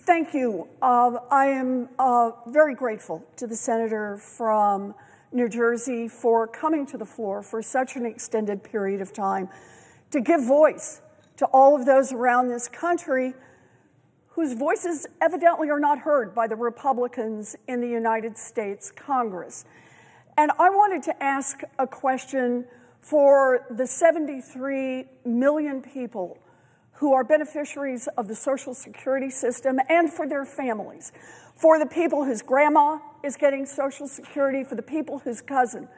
Thank you. I am very grateful to the senator from New Jersey for coming to the floor for such an extended period of time to give voice to all of those around this country whose voices evidently are not heard by the Republicans in the United States Congress. And I wanted to ask a question for the 73 million people who are beneficiaries of the Social Security system and for their families, for the people whose grandma is getting Social Security, for the people whose cousin,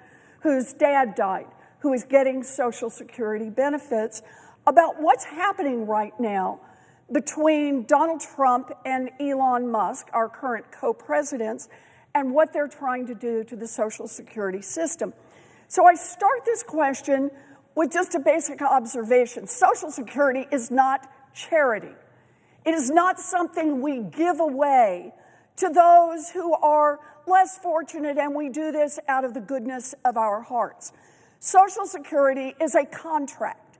whose dad died, who is getting Social Security benefits, about what's happening right now between Donald Trump and Elon Musk, our current co-presidents, and what they're trying to do to the Social Security system. So I start this question with just a basic observation. Social Security is not charity. It is not something we give away to those who are less fortunate, and we do this out of the goodness of our hearts. Social Security is a contract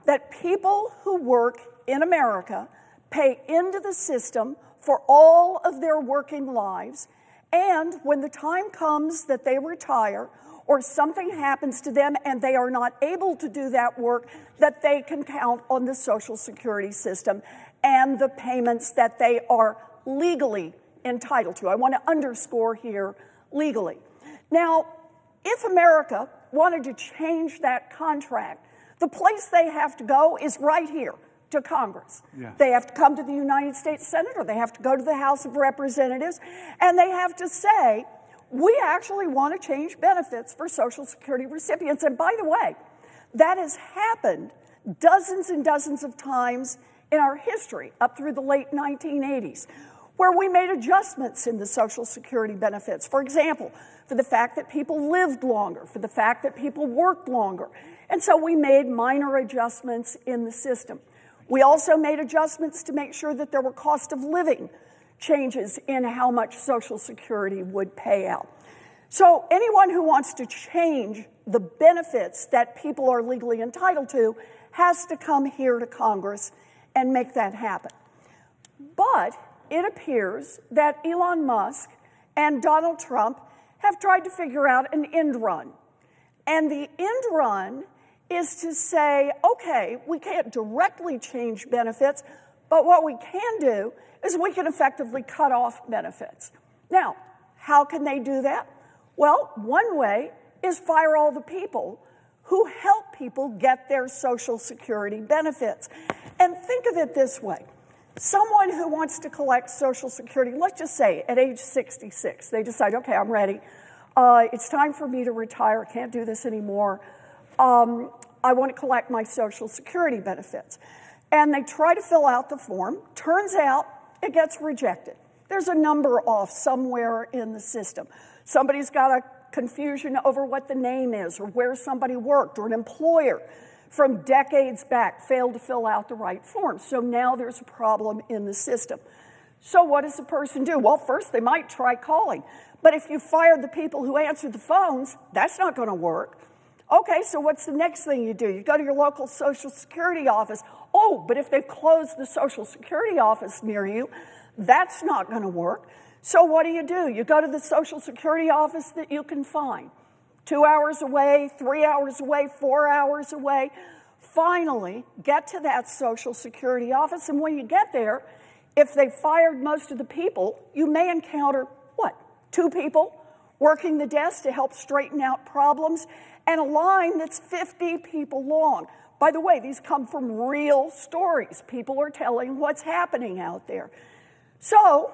that people who work in America pay into the system for all of their working lives, and when the time comes that they retire or something happens to them and they are not able to do that work, that they can count on the Social Security system and the payments that they are legally entitled to. I want to underscore here, legally. Now, if America wanted to change that contract, the place they have to go is right here, to Congress. Yeah. They have to come to the United States Senate, or they have to go to the House of Representatives, and they have to say, we actually want to change benefits for Social Security recipients. And by the way, that has happened dozens and dozens of times in our history, up through the late 1980s, where we made adjustments in the Social Security benefits. For example, for the fact that people lived longer, for the fact that people worked longer. And so we made minor adjustments in the system. We also made adjustments to make sure that there were cost of living changes in how much Social Security would pay out. So anyone who wants to change the benefits that people are legally entitled to has to come here to Congress and make that happen. But it appears that Elon Musk and Donald Trump have tried to figure out an end run. And the end run is to say, okay, we can't directly change benefits, but what we can do is we can effectively cut off benefits. Now, how can they do that? Well, one way is fire all the people who help people get their Social Security benefits. And think of it this way. Someone who wants to collect Social Security, let's just say at age 66, they decide, okay, I'm ready. It's time for me to retire. I can't do this anymore. I want to collect my Social Security benefits. And they try to fill out the form. Turns out it gets rejected. There's a number off somewhere in the system. Somebody's got a confusion over what the name is or where somebody worked, or an employer from decades back failed to fill out the right form. So now there's a problem in the system. So what does the person do? Well, first they might try calling. But if you fired the people who answered the phones, that's not going to work. Okay, so what's the next thing you do? You go to your local Social Security office. Oh, but if they've closed the Social Security office near you, that's not going to work. So what do? You go to the Social Security office that you can find. 2 hours away, 3 hours away, 4 hours away. Finally, get to that Social Security office, and when you get there, if they fired most of the people, you may encounter, 2 people working the desk to help straighten out problems, and a line that's 50 people long. By the way, these come from real stories. People are telling what's happening out there. So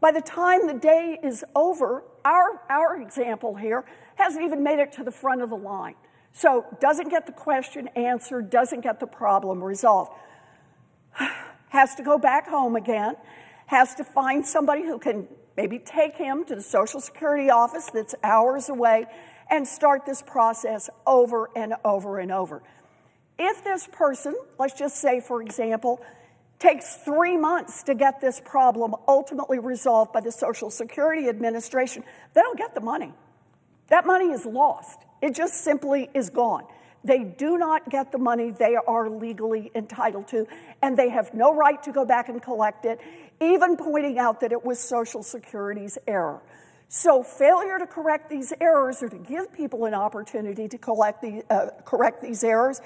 by the time the day is over, our example here hasn't even made it to the front of the line. So doesn't get the question answered, doesn't get the problem resolved. Has to go back home again, has to find somebody who can maybe take him to the Social Security office that's hours away and start this process over and over and over. If this person, let's just say, for example, takes 3 months to get this problem ultimately resolved by the Social Security Administration, they don't get the money. That money is lost. It just simply is gone. They do not get the money they are legally entitled to, and they have no right to go back and collect it. even pointing out that it was Social Security's error. So failure to correct these errors or to give people an opportunity to correct these errors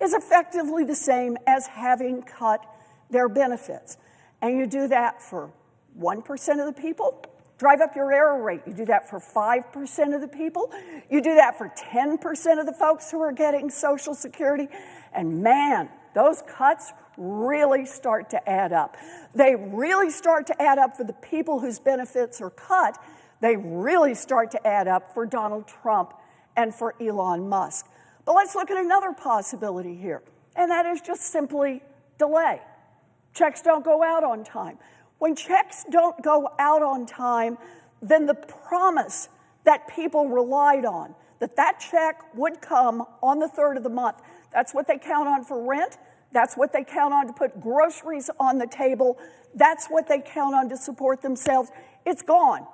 is effectively the same as having cut their benefits. And you do that for 1% of the people, drive up your error rate. You do that for 5% of the people. You do that for 10% of the folks who are getting Social Security. And man, those cuts really start to add up. They really start to add up for the people whose benefits are cut. They really start to add up for Donald Trump and for Elon Musk. But let's look at another possibility here, and that is just simply delay. Checks don't go out on time. When checks don't go out on time, then the promise that people relied on, that check would come on the 3rd of the month, that's what they count on for rent, that's what they count on to put groceries on the table, that's what they count on to support themselves, it's gone.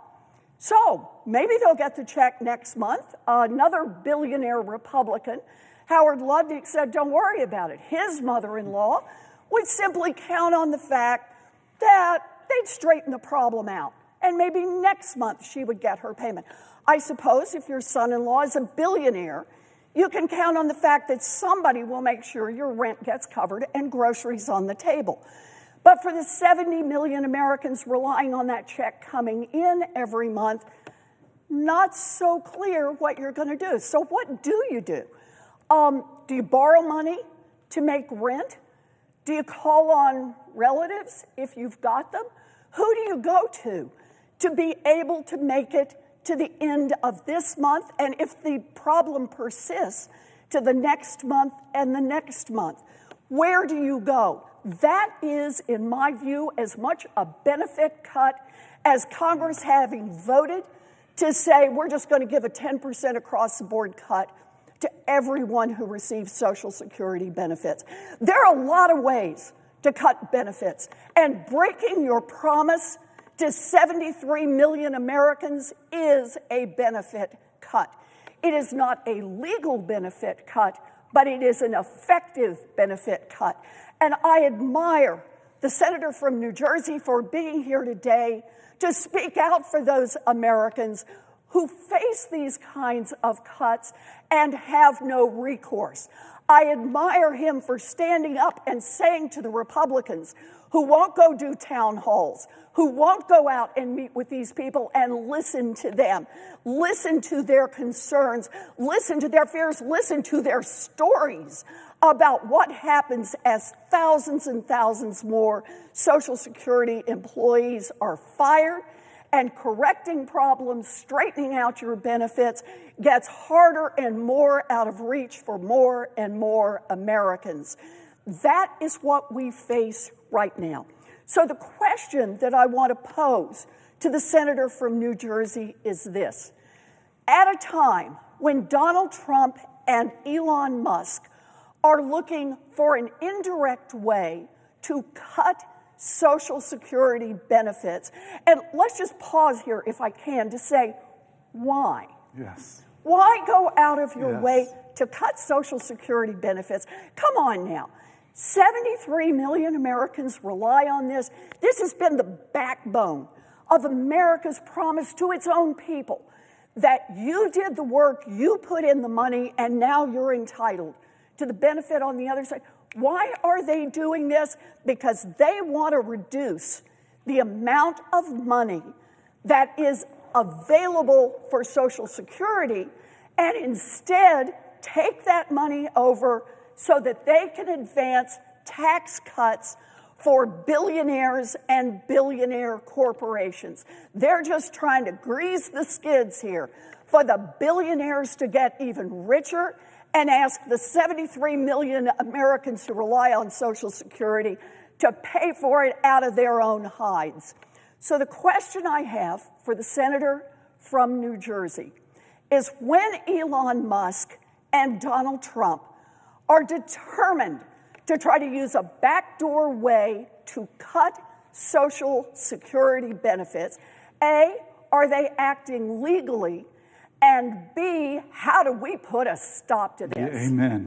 So maybe they'll get the check next month. Another billionaire Republican, Howard Lutnick, said, don't worry about it. His mother-in-law would simply count on the fact that they'd straighten the problem out, and maybe next month she would get her payment. I suppose if your son-in-law is a billionaire, you can count on the fact that somebody will make sure your rent gets covered and groceries on the table. But for the 70 million Americans relying on that check coming in every month, not so clear what you're going to do. So what do you do? Do you borrow money to make rent? Do you call on relatives if you've got them? Who do you go to be able to make it to the end of this month? And if the problem persists, to the next month and the next month? Where do you go? That is, in my view, as much a benefit cut as Congress having voted to say we're just going to give a 10% across-the-board cut to everyone who receives Social Security benefits. There are a lot of ways to cut benefits, and breaking your promise to 73 million Americans is a benefit cut. It is not a legal benefit cut, but it is an effective benefit cut. And I admire the senator from New Jersey for being here today to speak out for those Americans who face these kinds of cuts and have no recourse. I admire him for standing up and saying to the Republicans who won't go do town halls, who won't go out and meet with these people and listen to them, listen to their concerns, listen to their fears, listen to their stories about what happens as thousands and thousands more Social Security employees are fired, and correcting problems, straightening out your benefits gets harder and more out of reach for more and more Americans. That is what we face right now. So the question that I want to pose to the senator from New Jersey is this. At a time when Donald Trump and Elon Musk are looking for an indirect way to cut Social Security benefits, and let's just pause here, if I can, to say, why? Yes. Why go out of your way to cut Social Security benefits? Come on now. 73 million Americans rely on this. This has been the backbone of America's promise to its own people, that you did the work, you put in the money, and now you're entitled to the benefit on the other side. Why are they doing this? Because they want to reduce the amount of money that is available for Social Security and instead take that money over so that they can advance tax cuts for billionaires and billionaire corporations. They're just trying to grease the skids here for the billionaires to get even richer and ask the 73 million Americans who rely on Social Security to pay for it out of their own hides. So the question I have for the senator from New Jersey is, when Elon Musk and Donald Trump are determined to try to use a backdoor way to cut Social Security benefits, A, are they acting legally? And B, how do we put a stop to this? Amen.